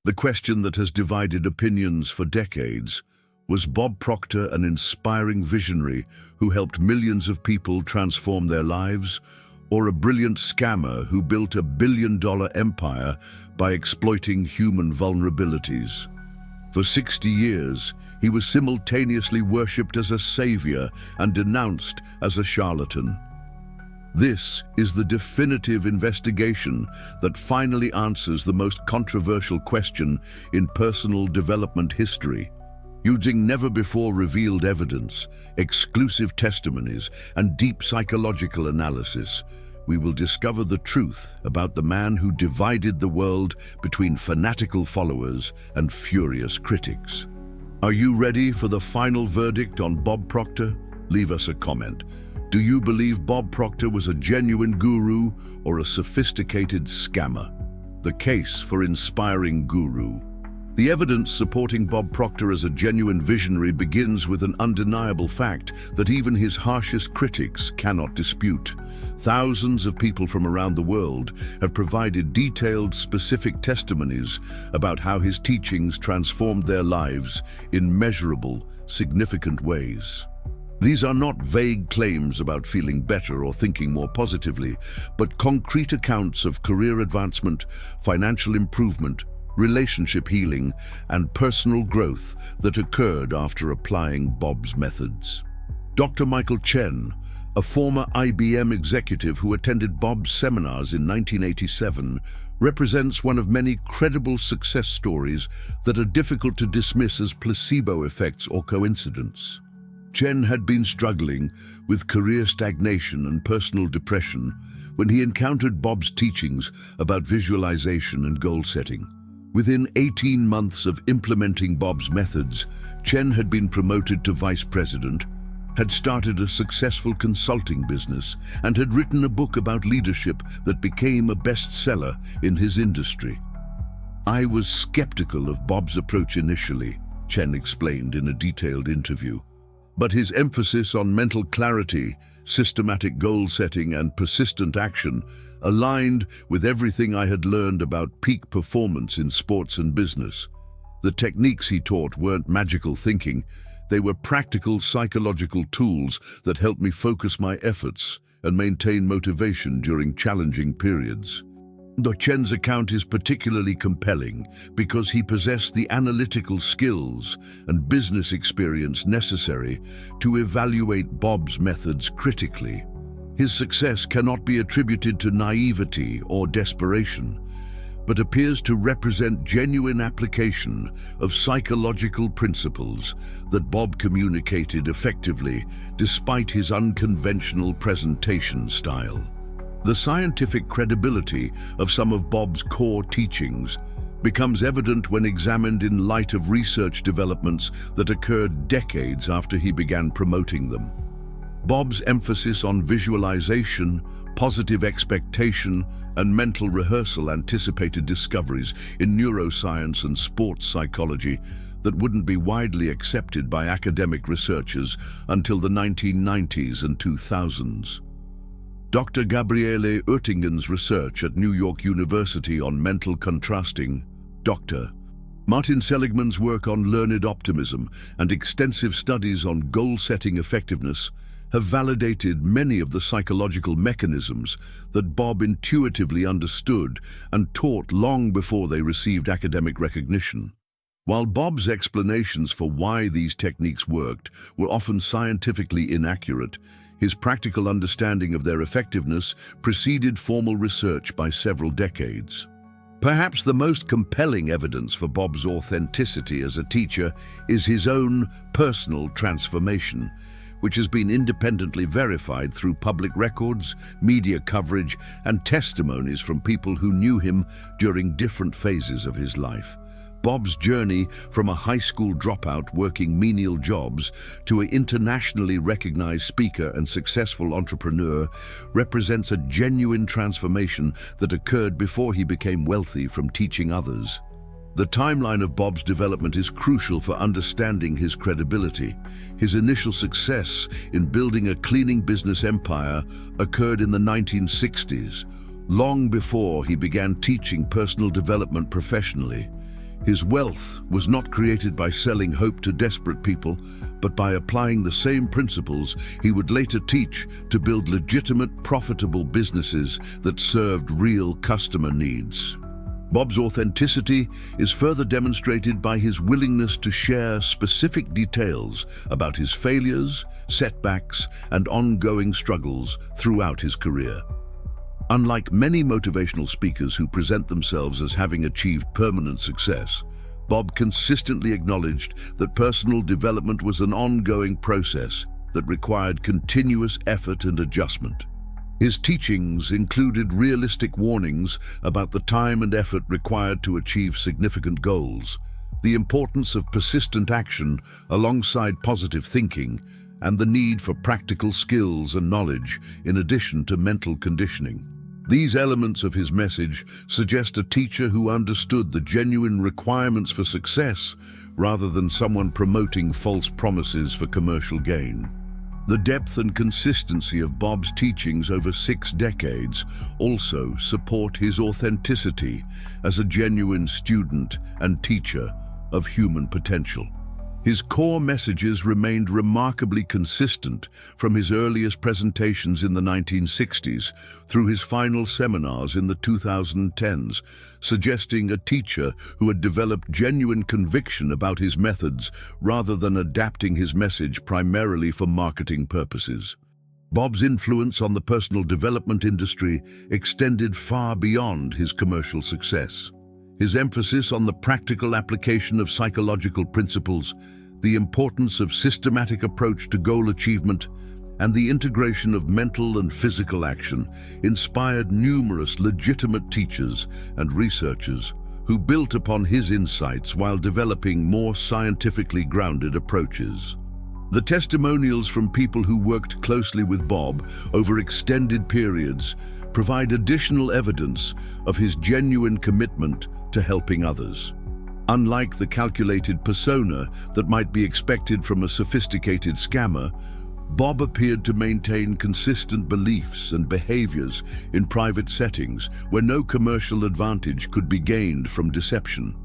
The question that has divided opinions for decades: was Bob Proctor an inspiring visionary who helped millions of people transform their lives, or a brilliant scammer who built a billion-dollar empire by exploiting human vulnerabilities? For 60 years, he was simultaneously worshipped as a savior and denounced as a charlatan. This is the definitive investigation that finally answers the most controversial question in personal development history. Using never-before-revealed evidence, exclusive testimonies, and deep psychological analysis, we will discover the truth about the man who divided the world between fanatical followers and furious critics. Are you ready for the final verdict on Bob Proctor? Leave us a comment. Do you believe Bob Proctor was a genuine guru or a sophisticated scammer? The case for inspiring guru. The evidence supporting Bob Proctor as a genuine visionary begins with an undeniable fact that even his harshest critics cannot dispute. Thousands of people from around the world have provided detailed, specific testimonies about how his teachings transformed their lives in measurable, significant ways. These are not vague claims about feeling better or thinking more positively, but concrete accounts of career advancement, financial improvement, relationship healing, and personal growth that occurred after applying Bob's methods. Dr. Michael Chen, a former IBM executive who attended Bob's seminars in 1987, represents one of many credible success stories that are difficult to dismiss as placebo effects or coincidence. Chen had been struggling with career stagnation and personal depression when he encountered Bob's teachings about visualization and goal setting. Within 18 months of implementing Bob's methods, Chen had been promoted to vice president, had started a successful consulting business, and had written a book about leadership that became a bestseller in his industry. "I was skeptical of Bob's approach initially," Chen explained in a detailed interview. But his emphasis on mental clarity, systematic goal setting, and persistent action aligned with everything I had learned about peak performance in sports and business. The techniques he taught weren't magical thinking, they were practical psychological tools that helped me focus my efforts and maintain motivation during challenging periods. Chen's account is particularly compelling because he possessed the analytical skills and business experience necessary to evaluate Bob's methods critically. His success cannot be attributed to naivety or desperation, but appears to represent genuine application of psychological principles that Bob communicated effectively despite his unconventional presentation style. The scientific credibility of some of Bob's core teachings becomes evident when examined in light of research developments that occurred decades after he began promoting them. Bob's emphasis on visualization, positive expectation, and mental rehearsal anticipated discoveries in neuroscience and sports psychology that wouldn't be widely accepted by academic researchers until the 1990s and 2000s. Dr. Gabriele Oettingen's research at New York University on mental contrasting, Dr. Martin Seligman's work on learned optimism, and extensive studies on goal-setting effectiveness have validated many of the psychological mechanisms that Bob intuitively understood and taught long before they received academic recognition. While Bob's explanations for why these techniques worked were often scientifically inaccurate, his practical understanding of their effectiveness preceded formal research by several decades. Perhaps the most compelling evidence for Bob's authenticity as a teacher is his own personal transformation, which has been independently verified through public records, media coverage, and testimonies from people who knew him during different phases of his life. Bob's journey from a high school dropout working menial jobs to an internationally recognized speaker and successful entrepreneur represents a genuine transformation that occurred before he became wealthy from teaching others. The timeline of Bob's development is crucial for understanding his credibility. His initial success in building a cleaning business empire occurred in the 1960s, long before he began teaching personal development professionally. His wealth was not created by selling hope to desperate people, but by applying the same principles he would later teach to build legitimate, profitable businesses that served real customer needs. Bob's authenticity is further demonstrated by his willingness to share specific details about his failures, setbacks, and ongoing struggles throughout his career. Unlike many motivational speakers who present themselves as having achieved permanent success, Bob consistently acknowledged that personal development was an ongoing process that required continuous effort and adjustment. His teachings included realistic warnings about the time and effort required to achieve significant goals, the importance of persistent action alongside positive thinking, and the need for practical skills and knowledge in addition to mental conditioning. These elements of his message suggest a teacher who understood the genuine requirements for success rather than someone promoting false promises for commercial gain. The depth and consistency of Bob's teachings over 6 decades also support his authenticity as a genuine student and teacher of human potential. His core messages remained remarkably consistent from his earliest presentations in the 1960s through his final seminars in the 2010s, suggesting a teacher who had developed genuine conviction about his methods rather than adapting his message primarily for marketing purposes. Bob's influence on the personal development industry extended far beyond his commercial success. His emphasis on the practical application of psychological principles, the importance of systematic approach to goal achievement, and the integration of mental and physical action inspired numerous legitimate teachers and researchers who built upon his insights while developing more scientifically grounded approaches. The testimonials from people who worked closely with Bob over extended periods provide additional evidence of his genuine commitment to helping others. Unlike the calculated persona that might be expected from a sophisticated scammer, Bob appeared to maintain consistent beliefs and behaviors in private settings where no commercial advantage could be gained from deception.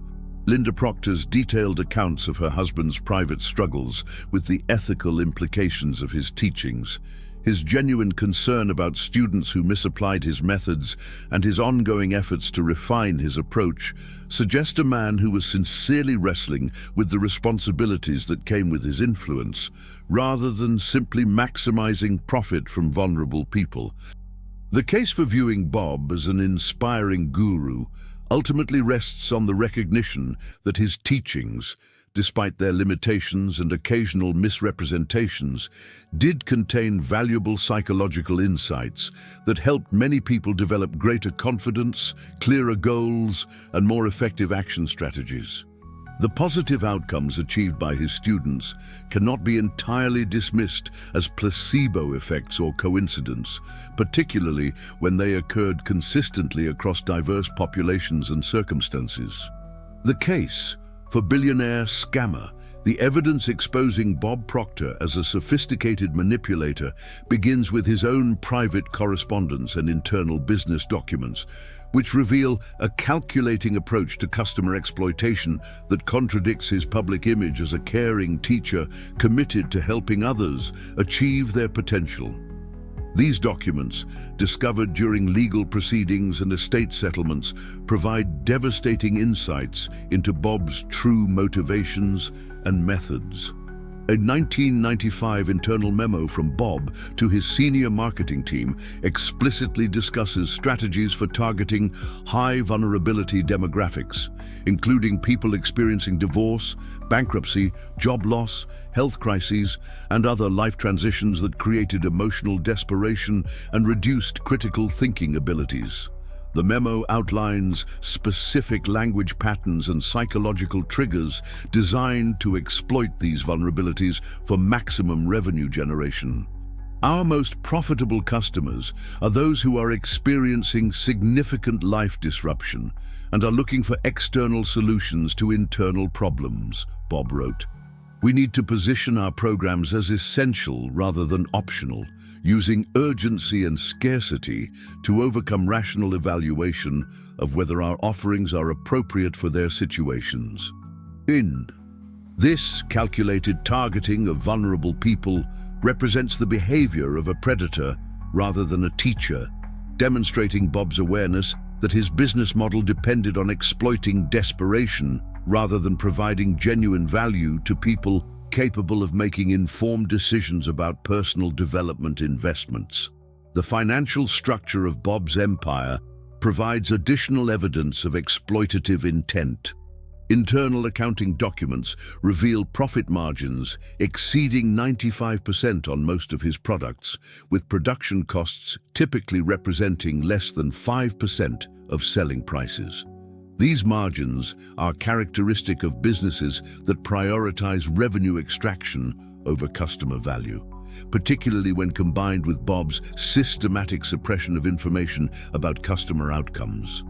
Linda Proctor's detailed accounts of her husband's private struggles with the ethical implications of his teachings, his genuine concern about students who misapplied his methods, and his ongoing efforts to refine his approach suggest a man who was sincerely wrestling with the responsibilities that came with his influence, rather than simply maximizing profit from vulnerable people. The case for viewing Bob as an inspiring guru ultimately rests on the recognition that his teachings, despite their limitations and occasional misrepresentations, did contain valuable psychological insights that helped many people develop greater confidence, clearer goals, and more effective action strategies. The positive outcomes achieved by his students cannot be entirely dismissed as placebo effects or coincidence, particularly when they occurred consistently across diverse populations and circumstances. The case for billionaire scammer, the evidence exposing Bob Proctor as a sophisticated manipulator begins with his own private correspondence and internal business documents, which reveal a calculating approach to customer exploitation that contradicts his public image as a caring teacher committed to helping others achieve their potential. These documents, discovered during legal proceedings and estate settlements, provide devastating insights into Bob's true motivations and methods. A 1995 internal memo from Bob to his senior marketing team explicitly discusses strategies for targeting high vulnerability demographics, including people experiencing divorce, bankruptcy, job loss, health crises, and other life transitions that created emotional desperation and reduced critical thinking abilities. The memo outlines specific language patterns and psychological triggers designed to exploit these vulnerabilities for maximum revenue generation. Our most profitable customers are those who are experiencing significant life disruption and are looking for external solutions to internal problems, Bob wrote. We need to position our programs as essential rather than optional, using urgency and scarcity to overcome rational evaluation of whether our offerings are appropriate for their situations. In this calculated targeting of vulnerable people represents the behavior of a predator rather than a teacher, demonstrating Bob's awareness that his business model depended on exploiting desperation rather than providing genuine value to people capable of making informed decisions about personal development investments. The financial structure of Bob's empire provides additional evidence of exploitative intent. Internal accounting documents reveal profit margins exceeding 95% on most of his products, with production costs typically representing less than 5% of selling prices. These margins are characteristic of businesses that prioritize revenue extraction over customer value, particularly when combined with Bob's systematic suppression of information about customer outcomes.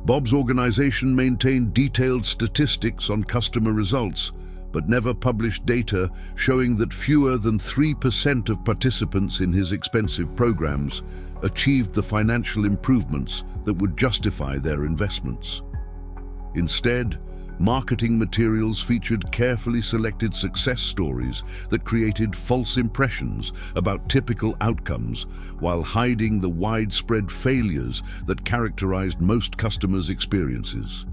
Bob's organization maintained detailed statistics on customer results, but never published data showing that fewer than 3% of participants in his expensive programs achieved the financial improvements that would justify their investments. Instead, marketing materials featured carefully selected success stories that created false impressions about typical outcomes while hiding the widespread failures that characterized most customers' experiences.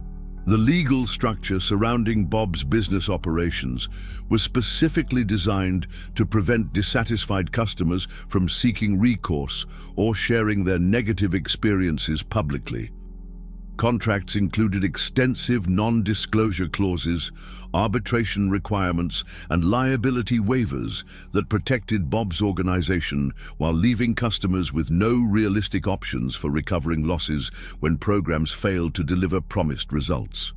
The legal structure surrounding Bob's business operations was specifically designed to prevent dissatisfied customers from seeking recourse or sharing their negative experiences publicly. Contracts included extensive non-disclosure clauses, arbitration requirements, and liability waivers that protected Bob's organization while leaving customers with no realistic options for recovering losses when programs failed to deliver promised results.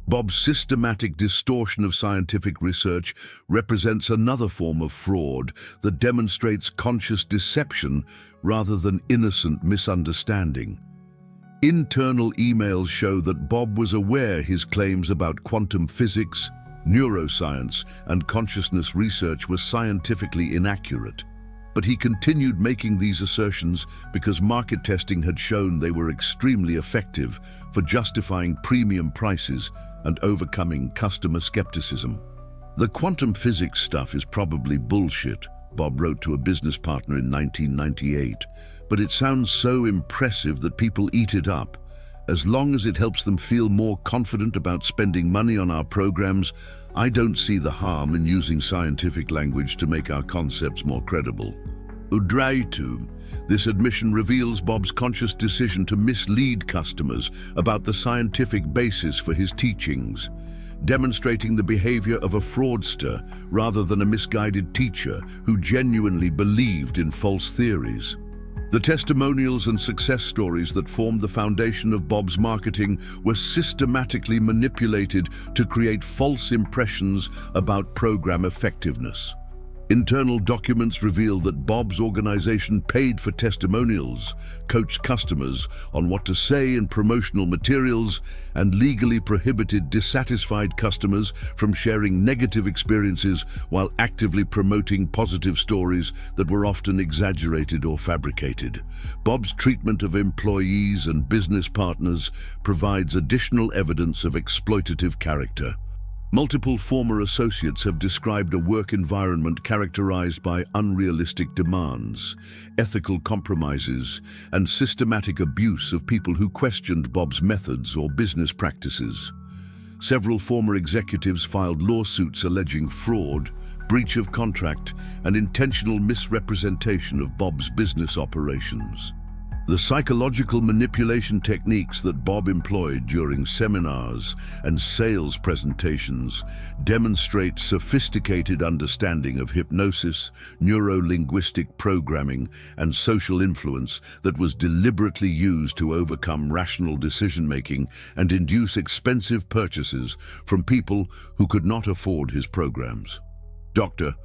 Bob's systematic distortion of scientific research represents another form of fraud that demonstrates conscious deception rather than innocent misunderstanding. Internal emails show that Bob was aware his claims about quantum physics, neuroscience, and consciousness research were scientifically inaccurate. But he continued making these assertions because market testing had shown they were extremely effective for justifying premium prices and overcoming customer skepticism. "The quantum physics stuff is probably bullshit," Bob wrote to a business partner in 1998. "But it sounds so impressive that people eat it up. As long as it helps them feel more confident about spending money on our programs, I don't see the harm in using scientific language to make our concepts more credible." Udraitu. This admission reveals Bob's conscious decision to mislead customers about the scientific basis for his teachings, demonstrating the behavior of a fraudster rather than a misguided teacher who genuinely believed in false theories. The testimonials and success stories that formed the foundation of Bob's marketing were systematically manipulated to create false impressions about program effectiveness. Internal documents reveal that Bob's organization paid for testimonials, coached customers on what to say in promotional materials, and legally prohibited dissatisfied customers from sharing negative experiences while actively promoting positive stories that were often exaggerated or fabricated. Bob's treatment of employees and business partners provides additional evidence of exploitative character. Multiple former associates have described a work environment characterized by unrealistic demands, ethical compromises, and systematic abuse of people who questioned Bob's methods or business practices. Several former executives filed lawsuits alleging fraud, breach of contract, and intentional misrepresentation of Bob's business operations. The psychological manipulation techniques that Bob employed during seminars and sales presentations demonstrate sophisticated understanding of hypnosis, neuro-linguistic programming, and social influence that was deliberately used to overcome rational decision-making and induce expensive purchases from people who could not afford his programs. Dr.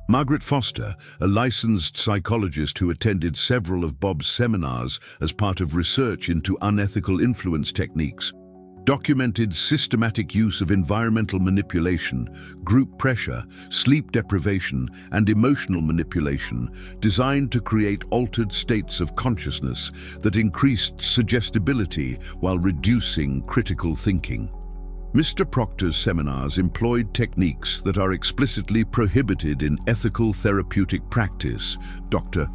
Margaret Foster, a licensed psychologist who attended several of Bob's seminars as part of research into unethical influence techniques, documented systematic use of environmental manipulation, group pressure, sleep deprivation, and emotional manipulation designed to create altered states of consciousness that increased suggestibility while reducing critical thinking. Mr. Proctor's seminars employed techniques that are explicitly prohibited in ethical therapeutic practice. Dr.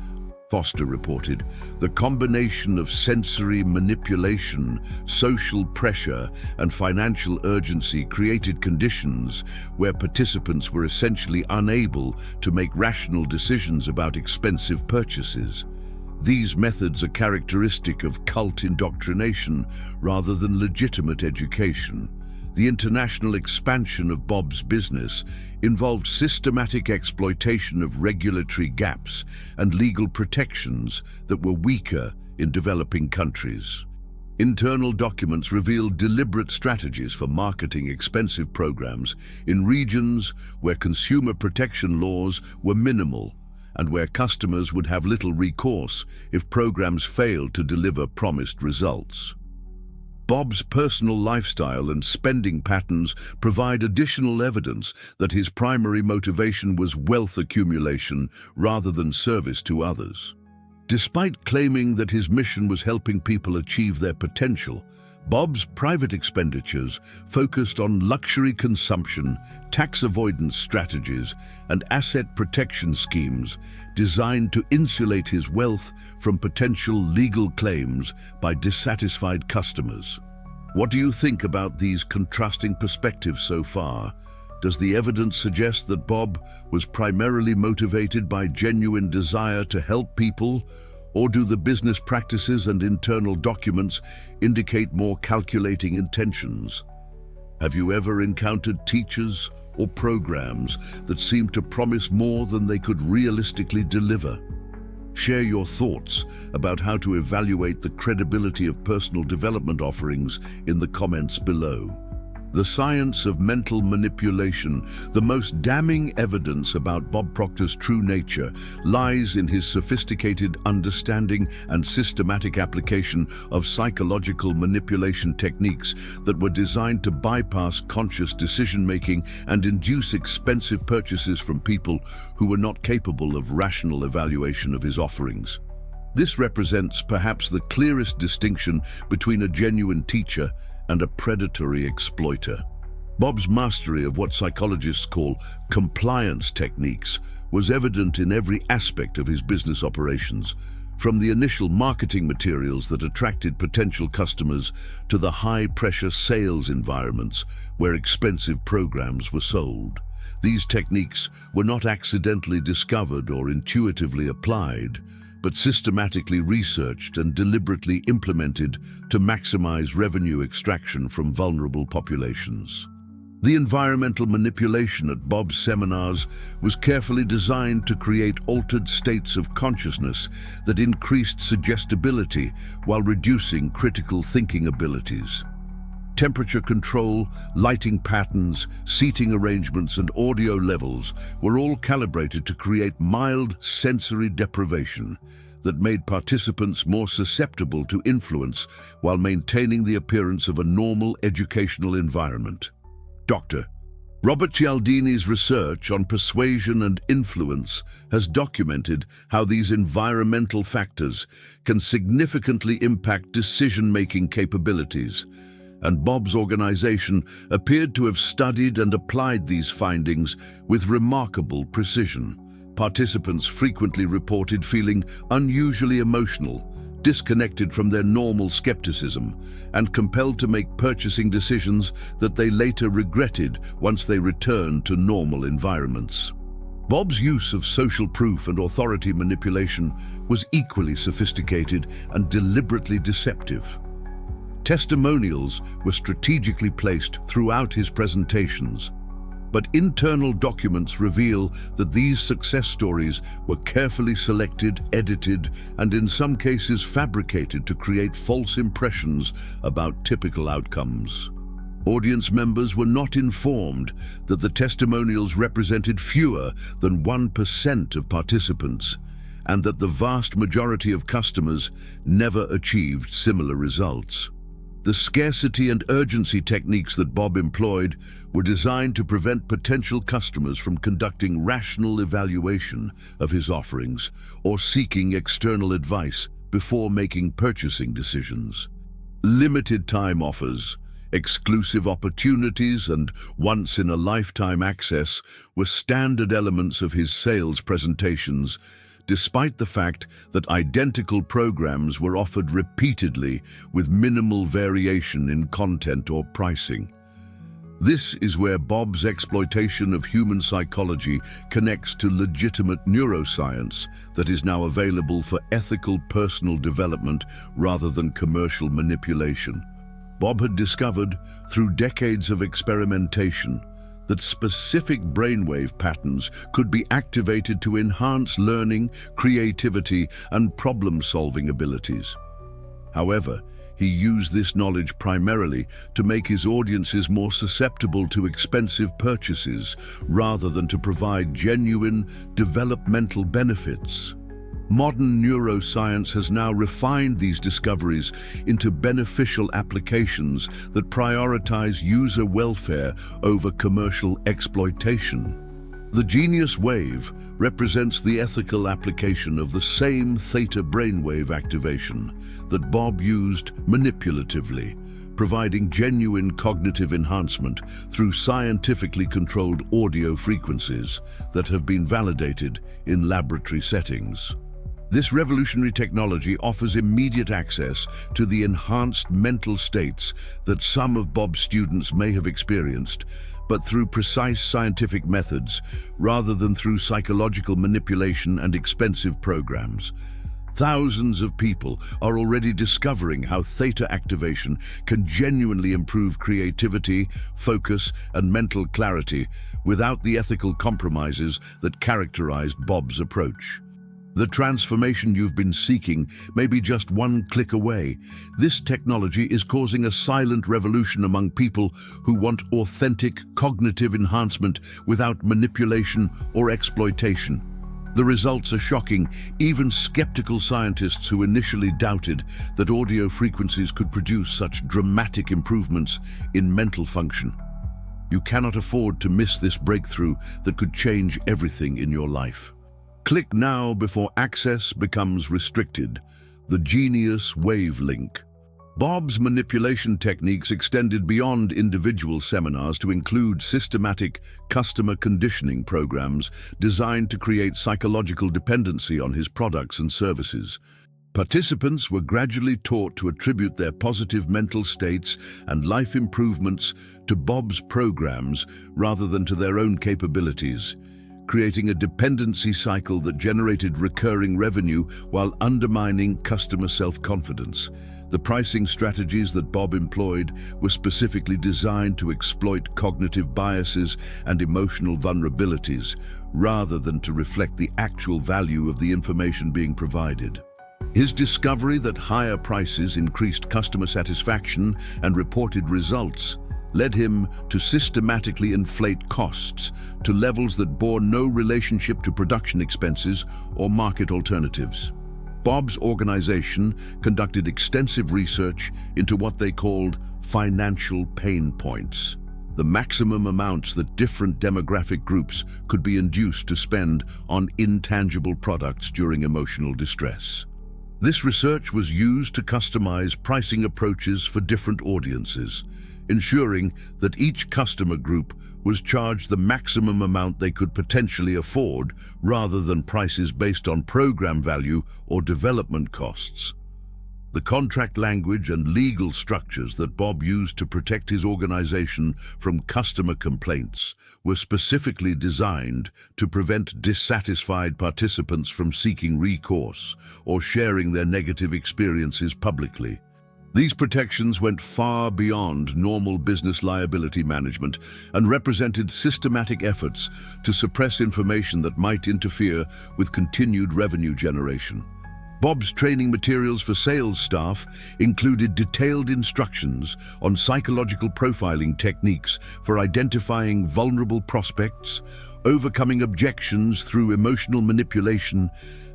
Foster reported, the combination of sensory manipulation, social pressure, and financial urgency created conditions where participants were essentially unable to make rational decisions about expensive purchases. These methods are characteristic of cult indoctrination rather than legitimate education. The international expansion of Bob's business involved systematic exploitation of regulatory gaps and legal protections that were weaker in developing countries. Internal documents revealed deliberate strategies for marketing expensive programs in regions where consumer protection laws were minimal and where customers would have little recourse if programs failed to deliver promised results. Bob's personal lifestyle and spending patterns provide additional evidence that his primary motivation was wealth accumulation rather than service to others. Despite claiming that his mission was helping people achieve their potential, Bob's private expenditures focused on luxury consumption, tax avoidance strategies, and asset protection schemes designed to insulate his wealth from potential legal claims by dissatisfied customers. What do you think about these contrasting perspectives so far? Does the evidence suggest that Bob was primarily motivated by genuine desire to help people, or do the business practices and internal documents indicate more calculating intentions? Have you ever encountered teachers or programs that seemed to promise more than they could realistically deliver? Share your thoughts about how to evaluate the credibility of personal development offerings in the comments below. The science of mental manipulation, the most damning evidence about Bob Proctor's true nature, lies in his sophisticated understanding and systematic application of psychological manipulation techniques that were designed to bypass conscious decision-making and induce expensive purchases from people who were not capable of rational evaluation of his offerings. This represents perhaps the clearest distinction between a genuine teacher and a predatory exploiter. Bob's mastery of what psychologists call compliance techniques was evident in every aspect of his business operations, from the initial marketing materials that attracted potential customers to the high-pressure sales environments where expensive programs were sold. These techniques were not accidentally discovered or intuitively applied, but systematically researched and deliberately implemented to maximize revenue extraction from vulnerable populations. The environmental manipulation at Bob's seminars was carefully designed to create altered states of consciousness that increased suggestibility while reducing critical thinking abilities. Temperature control, lighting patterns, seating arrangements, and audio levels were all calibrated to create mild sensory deprivation that made participants more susceptible to influence while maintaining the appearance of a normal educational environment. Dr. Robert Cialdini's research on persuasion and influence has documented how these environmental factors can significantly impact decision-making capabilities, and Bob's organization appeared to have studied and applied these findings with remarkable precision. Participants frequently reported feeling unusually emotional, disconnected from their normal skepticism, and compelled to make purchasing decisions that they later regretted once they returned to normal environments. Bob's use of social proof and authority manipulation was equally sophisticated and deliberately deceptive. Testimonials were strategically placed throughout his presentations, but internal documents reveal that these success stories were carefully selected, edited, and in some cases fabricated to create false impressions about typical outcomes. Audience members were not informed that the testimonials represented fewer than 1% of participants, and that the vast majority of customers never achieved similar results. The scarcity and urgency techniques that Bob employed were designed to prevent potential customers from conducting rational evaluation of his offerings or seeking external advice before making purchasing decisions. Limited time offers, exclusive opportunities, and once-in-a-lifetime access were standard elements of his sales presentations, despite the fact that identical programs were offered repeatedly with minimal variation in content or pricing. This is where Bob's exploitation of human psychology connects to legitimate neuroscience that is now available for ethical personal development rather than commercial manipulation. Bob had discovered, through decades of experimentation, that specific brainwave patterns could be activated to enhance learning, creativity, and problem-solving abilities. However, he used this knowledge primarily to make his audiences more susceptible to expensive purchases rather than to provide genuine developmental benefits. Modern neuroscience has now refined these discoveries into beneficial applications that prioritize user welfare over commercial exploitation. The genius wave represents the ethical application of the same theta brainwave activation that Bob used manipulatively, providing genuine cognitive enhancement through scientifically controlled audio frequencies that have been validated in laboratory settings. This revolutionary technology offers immediate access to the enhanced mental states that some of Bob's students may have experienced, but through precise scientific methods rather than through psychological manipulation and expensive programs. Thousands of people are already discovering how theta activation can genuinely improve creativity, focus, and mental clarity without the ethical compromises that characterized Bob's approach. The transformation you've been seeking may be just one click away. This technology is causing a silent revolution among people who want authentic cognitive enhancement without manipulation or exploitation. The results are shocking. Even skeptical scientists who initially doubted that audio frequencies could produce such dramatic improvements in mental function. You cannot afford to miss this breakthrough that could change everything in your life. Click now before access becomes restricted. The Genius Wave link. Bob's manipulation techniques extended beyond individual seminars to include systematic customer conditioning programs designed to create psychological dependency on his products and services. Participants were gradually taught to attribute their positive mental states and life improvements to Bob's programs rather than to their own capabilities, creating a dependency cycle that generated recurring revenue while undermining customer self-confidence. The pricing strategies that Bob employed were specifically designed to exploit cognitive biases and emotional vulnerabilities, rather than to reflect the actual value of the information being provided. His discovery that higher prices increased customer satisfaction and reported results led him to systematically inflate costs to levels that bore no relationship to production expenses or market alternatives. Bob's organization conducted extensive research into what they called financial pain points, the maximum amounts that different demographic groups could be induced to spend on intangible products during emotional distress. This research was used to customize pricing approaches for different audiences, ensuring that each customer group was charged the maximum amount they could potentially afford rather than prices based on program value or development costs. The contract language and legal structures that Bob used to protect his organization from customer complaints were specifically designed to prevent dissatisfied participants from seeking recourse or sharing their negative experiences publicly. These protections went far beyond normal business liability management and represented systematic efforts to suppress information that might interfere with continued revenue generation. Bob's training materials for sales staff included detailed instructions on psychological profiling techniques for identifying vulnerable prospects, overcoming objections through emotional manipulation,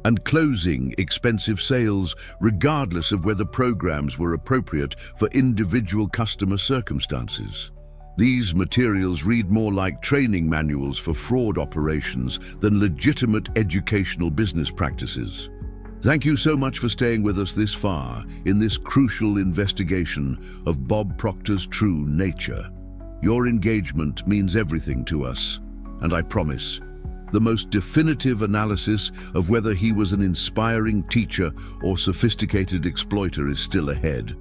and closing expensive sales regardless of whether programs were appropriate for individual customer circumstances. These materials read more like training manuals for fraud operations than legitimate educational business practices. Thank you so much for staying with us this far in this crucial investigation of Bob Proctor's true nature. Your engagement means everything to us, and I promise, the most definitive analysis of whether he was an inspiring teacher or sophisticated exploiter is still ahead.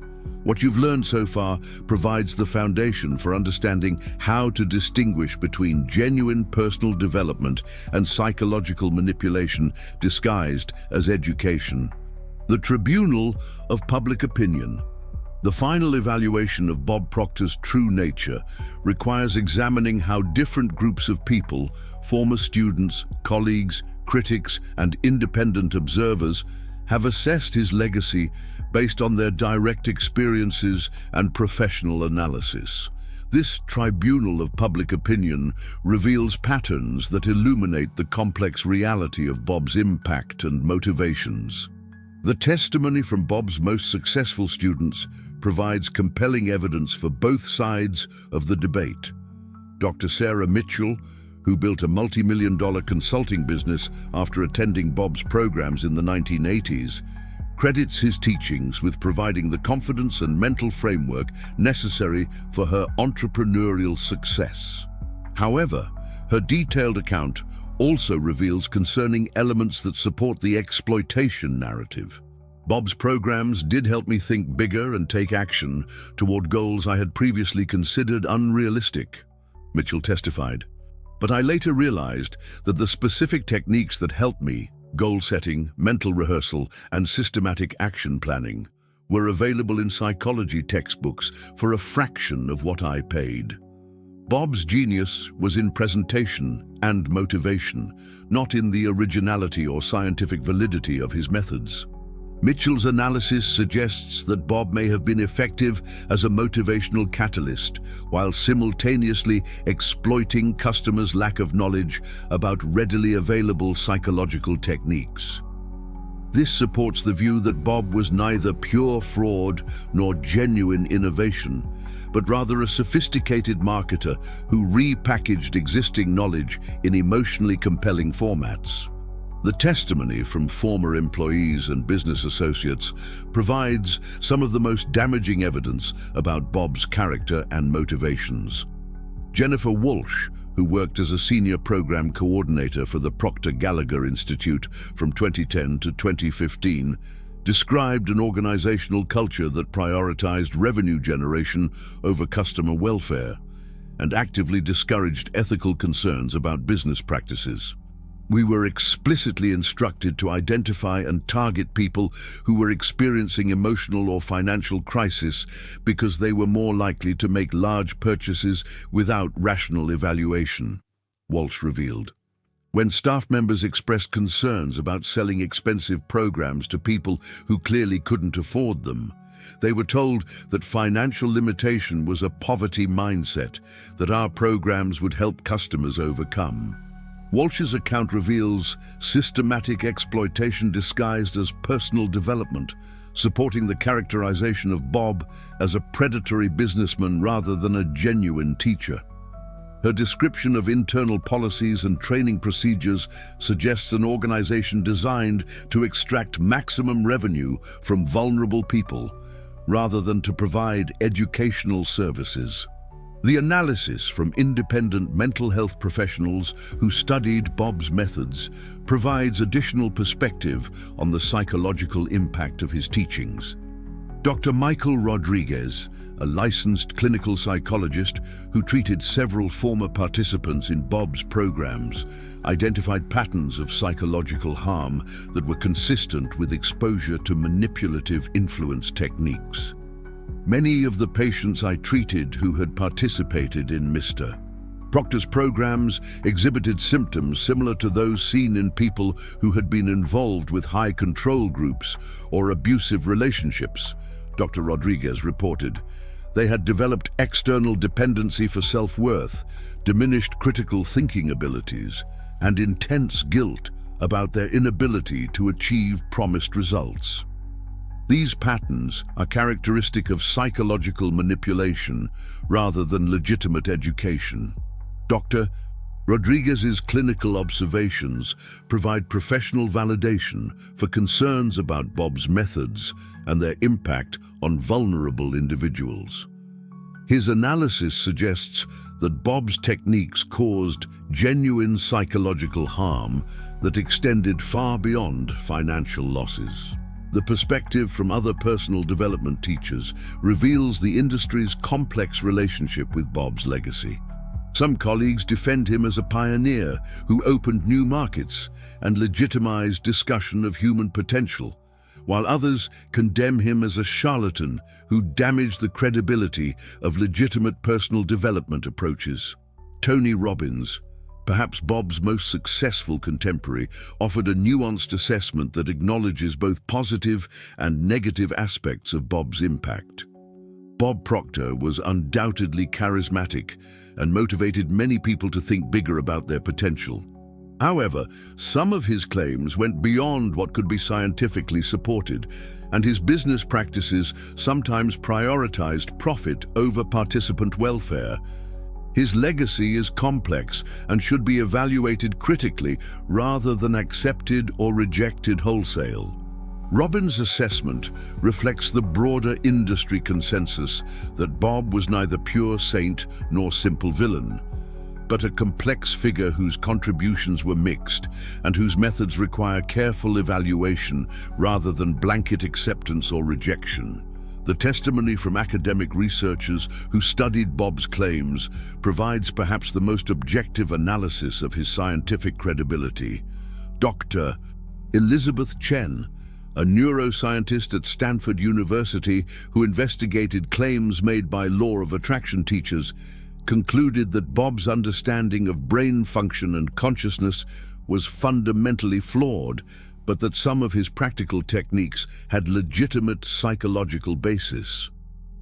What you've learned so far provides the foundation for understanding how to distinguish between genuine personal development and psychological manipulation disguised as education. The tribunal of public opinion. The final evaluation of Bob Proctor's true nature requires examining how different groups of people, former students, colleagues, critics, and independent observers, have assessed his legacy based on their direct experiences and professional analysis. This tribunal of public opinion reveals patterns that illuminate the complex reality of Bob's impact and motivations. The testimony from Bob's most successful students provides compelling evidence for both sides of the debate. Dr. Sarah Mitchell, who built a multi-million-dollar consulting business after attending Bob's programs in the 1980s, credits his teachings with providing the confidence and mental framework necessary for her entrepreneurial success. However, her detailed account also reveals concerning elements that support the exploitation narrative. Bob's programs did help me think bigger and take action toward goals I had previously considered unrealistic, Mitchell testified. But I later realized that the specific techniques that helped me, goal setting, mental rehearsal, and systematic action planning, were available in psychology textbooks for a fraction of what I paid. Bob's genius was in presentation and motivation, not in the originality or scientific validity of his methods. Mitchell's analysis suggests that Bob may have been effective as a motivational catalyst while simultaneously exploiting customers' lack of knowledge about readily available psychological techniques. This supports the view that Bob was neither pure fraud nor genuine innovation, but rather a sophisticated marketer who repackaged existing knowledge in emotionally compelling formats. The testimony from former employees and business associates provides some of the most damaging evidence about Bob's character and motivations. Jennifer Walsh, who worked as a senior program coordinator for the Proctor Gallagher Institute from 2010 to 2015, described an organizational culture that prioritized revenue generation over customer welfare and actively discouraged ethical concerns about business practices. We were explicitly instructed to identify and target people who were experiencing emotional or financial crisis because they were more likely to make large purchases without rational evaluation, Walsh revealed. When staff members expressed concerns about selling expensive programs to people who clearly couldn't afford them, they were told that financial limitation was a poverty mindset that our programs would help customers overcome. Walsh's account reveals systematic exploitation disguised as personal development, supporting the characterization of Bob as a predatory businessman rather than a genuine teacher. Her description of internal policies and training procedures suggests an organization designed to extract maximum revenue from vulnerable people, rather than to provide educational services. The analysis from independent mental health professionals who studied Bob's methods provides additional perspective on the psychological impact of his teachings. Dr. Michael Rodriguez, a licensed clinical psychologist who treated several former participants in Bob's programs, identified patterns of psychological harm that were consistent with exposure to manipulative influence techniques. Many of the patients I treated who had participated in Mr. Proctor's programs exhibited symptoms similar to those seen in people who had been involved with high control groups or abusive relationships, Dr. Rodriguez reported. They had developed external dependency for self-worth, diminished critical thinking abilities, and intense guilt about their inability to achieve promised results. These patterns are characteristic of psychological manipulation rather than legitimate education. Dr. Rodriguez's clinical observations provide professional validation for concerns about Bob's methods and their impact on vulnerable individuals. His analysis suggests that Bob's techniques caused genuine psychological harm that extended far beyond financial losses. The perspective from other personal development teachers reveals the industry's complex relationship with Bob's legacy. Some colleagues defend him as a pioneer who opened new markets and legitimized discussion of human potential, while others condemn him as a charlatan who damaged the credibility of legitimate personal development approaches. Tony Robbins, perhaps Bob's most successful contemporary, offered a nuanced assessment that acknowledges both positive and negative aspects of Bob's impact. Bob Proctor was undoubtedly charismatic and motivated many people to think bigger about their potential. However, some of his claims went beyond what could be scientifically supported, and his business practices sometimes prioritized profit over participant welfare. His legacy is complex and should be evaluated critically rather than accepted or rejected wholesale. Robbins' assessment reflects the broader industry consensus that Bob was neither pure saint nor simple villain, but a complex figure whose contributions were mixed and whose methods require careful evaluation rather than blanket acceptance or rejection. The testimony from academic researchers who studied Bob's claims provides perhaps the most objective analysis of his scientific credibility. Dr. Elizabeth Chen, a neuroscientist at Stanford University who investigated claims made by law of attraction teachers, concluded that Bob's understanding of brain function and consciousness was fundamentally flawed, but that some of his practical techniques had legitimate psychological basis.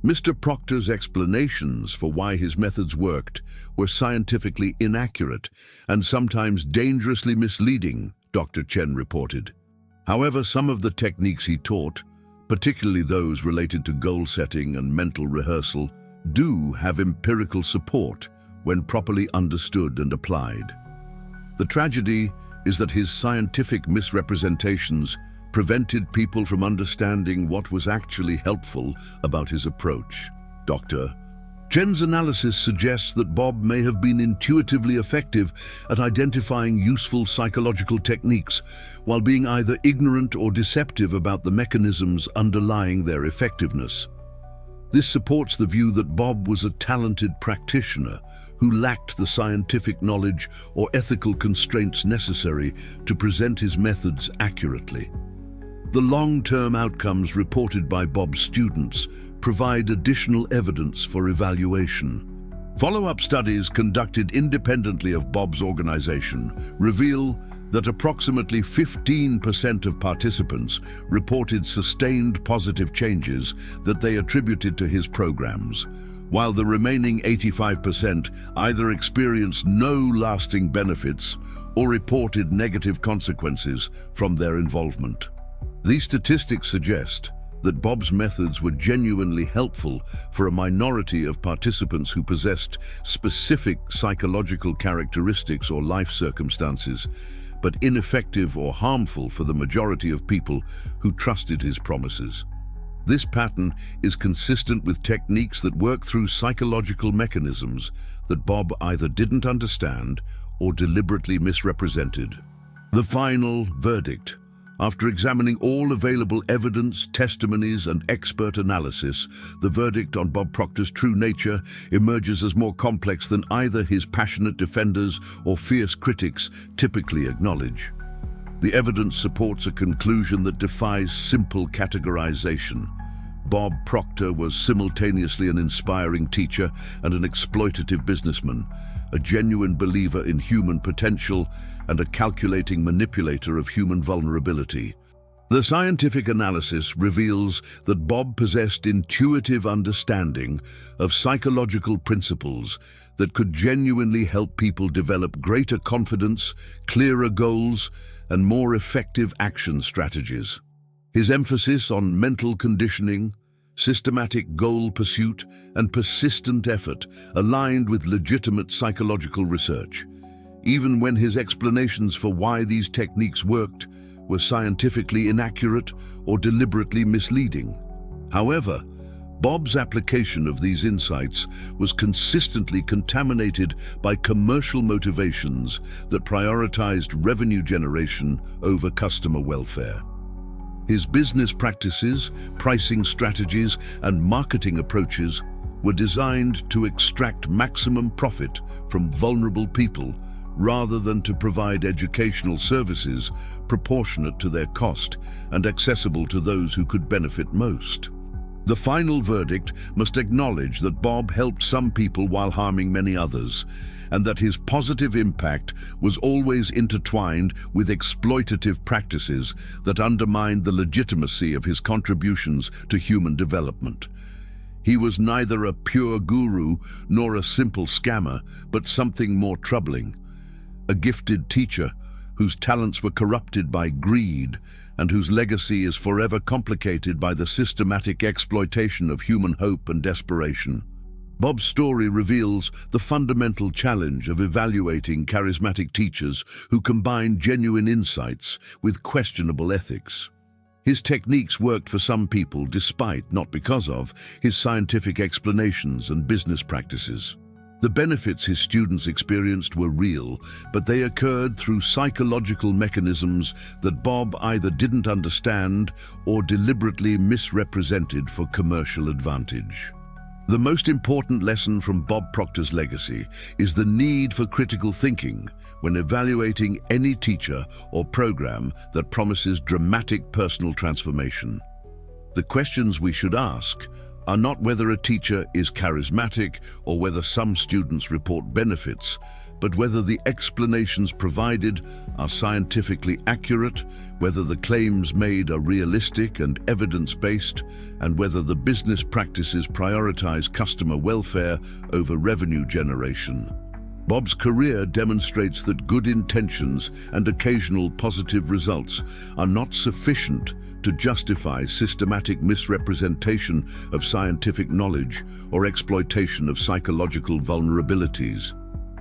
Mr. Proctor's explanations for why his methods worked were scientifically inaccurate and sometimes dangerously misleading, Dr. Chen reported. However, some of the techniques he taught, particularly those related to goal setting and mental rehearsal, do have empirical support when properly understood and applied. The tragedy is that his scientific misrepresentations prevented people from understanding what was actually helpful about his approach. Dr. Chen's analysis suggests that Bob may have been intuitively effective at identifying useful psychological techniques while being either ignorant or deceptive about the mechanisms underlying their effectiveness. This supports the view that Bob was a talented practitioner who lacked the scientific knowledge or ethical constraints necessary to present his methods accurately. The long-term outcomes reported by Bob's students provide additional evidence for evaluation. Follow-up studies conducted independently of Bob's organization reveal that approximately 15% of participants reported sustained positive changes that they attributed to his programs, while the remaining 85% either experienced no lasting benefits or reported negative consequences from their involvement. These statistics suggest that Bob's methods were genuinely helpful for a minority of participants who possessed specific psychological characteristics or life circumstances, but ineffective or harmful for the majority of people who trusted his promises. This pattern is consistent with techniques that work through psychological mechanisms that Bob either didn't understand or deliberately misrepresented. The final verdict. After examining all available evidence, testimonies, and expert analysis, the verdict on Bob Proctor's true nature emerges as more complex than either his passionate defenders or fierce critics typically acknowledge. The evidence supports a conclusion that defies simple categorization. Bob Proctor was simultaneously an inspiring teacher and an exploitative businessman, a genuine believer in human potential, and a calculating manipulator of human vulnerability. The scientific analysis reveals that Bob possessed intuitive understanding of psychological principles that could genuinely help people develop greater confidence, clearer goals, and more effective action strategies. His emphasis on mental conditioning, systematic goal pursuit, and persistent effort aligned with legitimate psychological research, even when his explanations for why these techniques worked were scientifically inaccurate or deliberately misleading. However, Bob's application of these insights was consistently contaminated by commercial motivations that prioritized revenue generation over customer welfare. His business practices, pricing strategies, and marketing approaches were designed to extract maximum profit from vulnerable people rather than to provide educational services proportionate to their cost and accessible to those who could benefit most. The final verdict must acknowledge that Bob helped some people while harming many others, and that his positive impact was always intertwined with exploitative practices that undermined the legitimacy of his contributions to human development. He was neither a pure guru nor a simple scammer, but something more troubling: a gifted teacher whose talents were corrupted by greed and whose legacy is forever complicated by the systematic exploitation of human hope and desperation. Bob's story reveals the fundamental challenge of evaluating charismatic teachers who combine genuine insights with questionable ethics. His techniques worked for some people despite, not because of, his scientific explanations and business practices. The benefits his students experienced were real, but they occurred through psychological mechanisms that Bob either didn't understand or deliberately misrepresented for commercial advantage. The most important lesson from Bob Proctor's legacy is the need for critical thinking when evaluating any teacher or program that promises dramatic personal transformation. The questions we should ask are not whether a teacher is charismatic or whether some students report benefits, but whether the explanations provided are scientifically accurate, whether the claims made are realistic and evidence-based, and whether the business practices prioritize customer welfare over revenue generation. Bob's career demonstrates that good intentions and occasional positive results are not sufficient to justify systematic misrepresentation of scientific knowledge or exploitation of psychological vulnerabilities.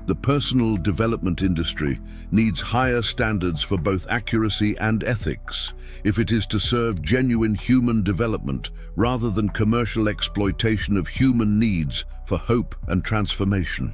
The personal development industry needs higher standards for both accuracy and ethics if it is to serve genuine human development rather than commercial exploitation of human needs for hope and transformation.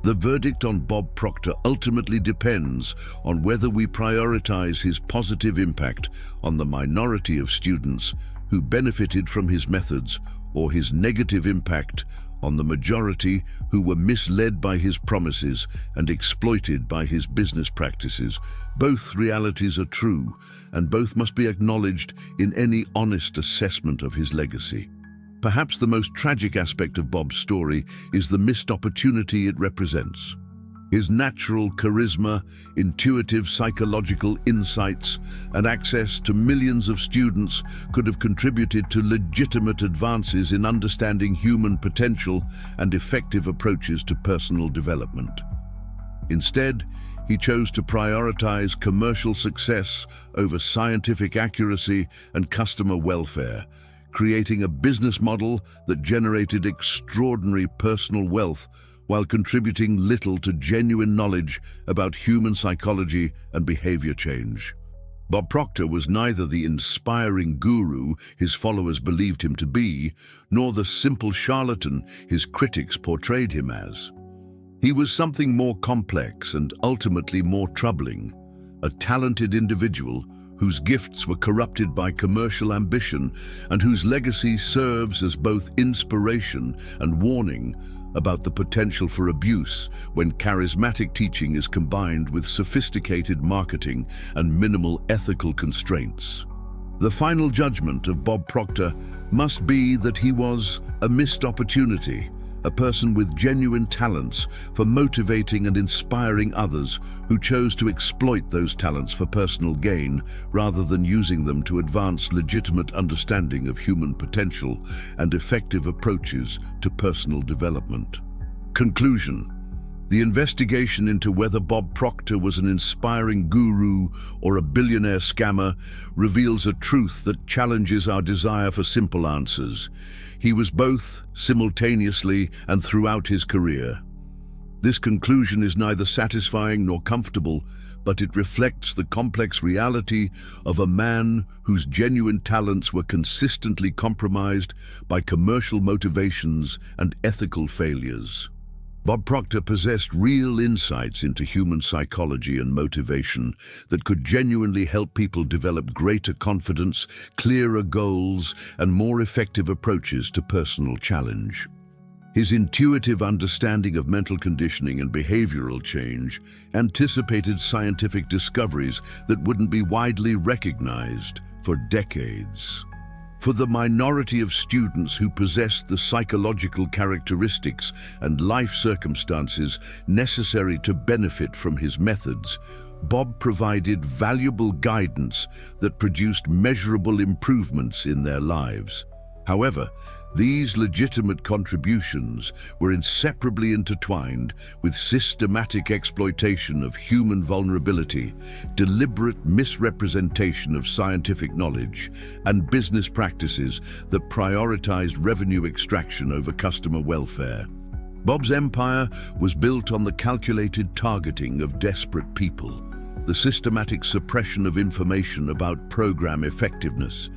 The verdict on Bob Proctor ultimately depends on whether we prioritize his positive impact on the minority of students who benefited from his methods or his negative impact on the majority who were misled by his promises and exploited by his business practices. Both realities are true, and both must be acknowledged in any honest assessment of his legacy. Perhaps the most tragic aspect of Bob's story is the missed opportunity it represents. His natural charisma, intuitive psychological insights, and access to millions of students could have contributed to legitimate advances in understanding human potential and effective approaches to personal development. Instead, he chose to prioritize commercial success over scientific accuracy and customer welfare, creating a business model that generated extraordinary personal wealth while contributing little to genuine knowledge about human psychology and behavior change. Bob Proctor was neither the inspiring guru his followers believed him to be, nor the simple charlatan his critics portrayed him as. He was something more complex and ultimately more troubling, a talented individual whose gifts were corrupted by commercial ambition and whose legacy serves as both inspiration and warning about the potential for abuse when charismatic teaching is combined with sophisticated marketing and minimal ethical constraints. The final judgment of Bob Proctor must be that he was a missed opportunity, a person with genuine talents for motivating and inspiring others who chose to exploit those talents for personal gain rather than using them to advance legitimate understanding of human potential and effective approaches to personal development. Conclusion. The investigation into whether Bob Proctor was an inspiring guru or a billionaire scammer reveals a truth that challenges our desire for simple answers. He was both, simultaneously and throughout his career. This conclusion is neither satisfying nor comfortable, but it reflects the complex reality of a man whose genuine talents were consistently compromised by commercial motivations and ethical failures. Bob Proctor possessed real insights into human psychology and motivation that could genuinely help people develop greater confidence, clearer goals, and more effective approaches to personal challenge. His intuitive understanding of mental conditioning and behavioral change anticipated scientific discoveries that wouldn't be widely recognized for decades. For the minority of students who possessed the psychological characteristics and life circumstances necessary to benefit from his methods, Bob provided valuable guidance that produced measurable improvements in their lives. However, these legitimate contributions were inseparably intertwined with systematic exploitation of human vulnerability, deliberate misrepresentation of scientific knowledge, and business practices that prioritized revenue extraction over customer welfare. Bob's empire was built on the calculated targeting of desperate people, the systematic suppression of information about program effectiveness,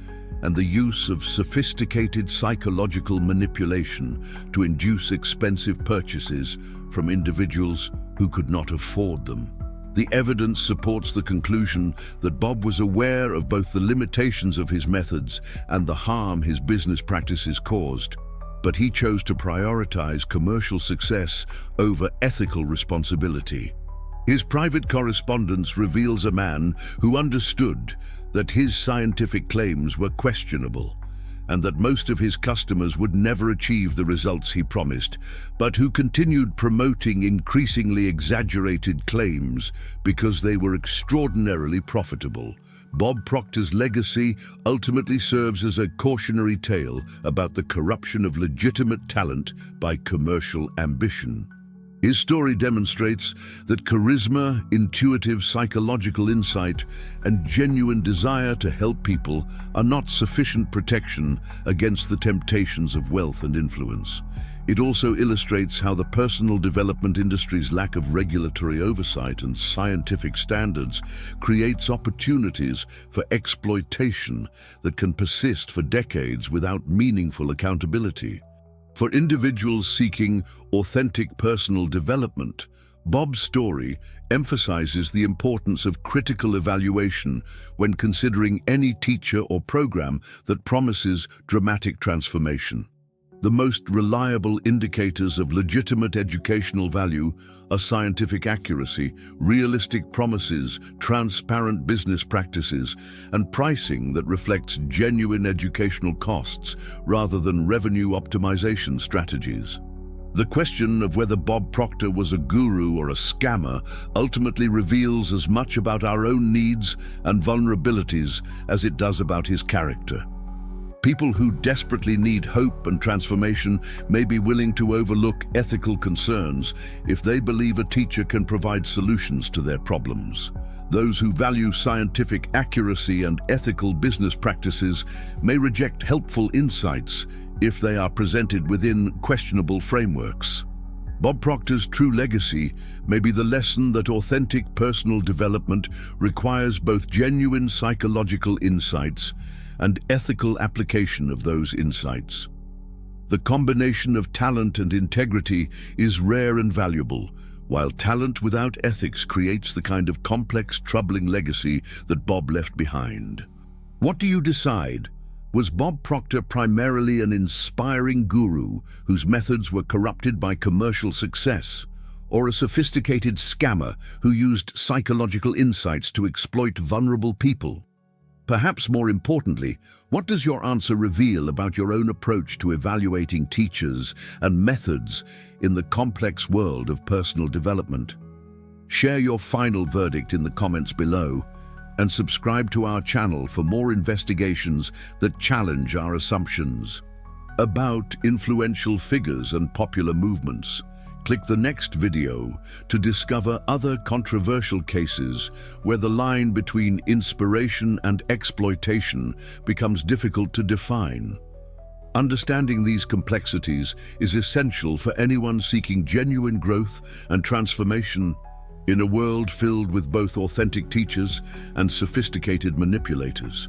and the use of sophisticated psychological manipulation to induce expensive purchases from individuals who could not afford them. The evidence supports the conclusion that Bob was aware of both the limitations of his methods and the harm his business practices caused, but he chose to prioritize commercial success over ethical responsibility. His private correspondence reveals a man who understood that his scientific claims were questionable and that most of his customers would never achieve the results he promised, but who continued promoting increasingly exaggerated claims because they were extraordinarily profitable. Bob Proctor's legacy ultimately serves as a cautionary tale about the corruption of legitimate talent by commercial ambition. His story demonstrates that charisma, intuitive psychological insight, and genuine desire to help people are not sufficient protection against the temptations of wealth and influence. It also illustrates how the personal development industry's lack of regulatory oversight and scientific standards creates opportunities for exploitation that can persist for decades without meaningful accountability. For individuals seeking authentic personal development, Bob's story emphasizes the importance of critical evaluation when considering any teacher or program that promises dramatic transformation. The most reliable indicators of legitimate educational value are scientific accuracy, realistic promises, transparent business practices, and pricing that reflects genuine educational costs rather than revenue optimization strategies. The question of whether Bob Proctor was a guru or a scammer ultimately reveals as much about our own needs and vulnerabilities as it does about his character. People who desperately need hope and transformation may be willing to overlook ethical concerns if they believe a teacher can provide solutions to their problems. Those who value scientific accuracy and ethical business practices may reject helpful insights if they are presented within questionable frameworks. Bob Proctor's true legacy may be the lesson that authentic personal development requires both genuine psychological insights and ethical application of those insights. The combination of talent and integrity is rare and valuable, while talent without ethics creates the kind of complex, troubling legacy that Bob left behind. What do you decide? Was Bob Proctor primarily an inspiring guru whose methods were corrupted by commercial success, or a sophisticated scammer who used psychological insights to exploit vulnerable people? Perhaps more importantly, what does your answer reveal about your own approach to evaluating teachers and methods in the complex world of personal development? Share your final verdict in the comments below and subscribe to our channel for more investigations that challenge our assumptions. About influential figures and popular movements, click the next video to discover other controversial cases where the line between inspiration and exploitation becomes difficult to define. Understanding these complexities is essential for anyone seeking genuine growth and transformation in a world filled with both authentic teachers and sophisticated manipulators.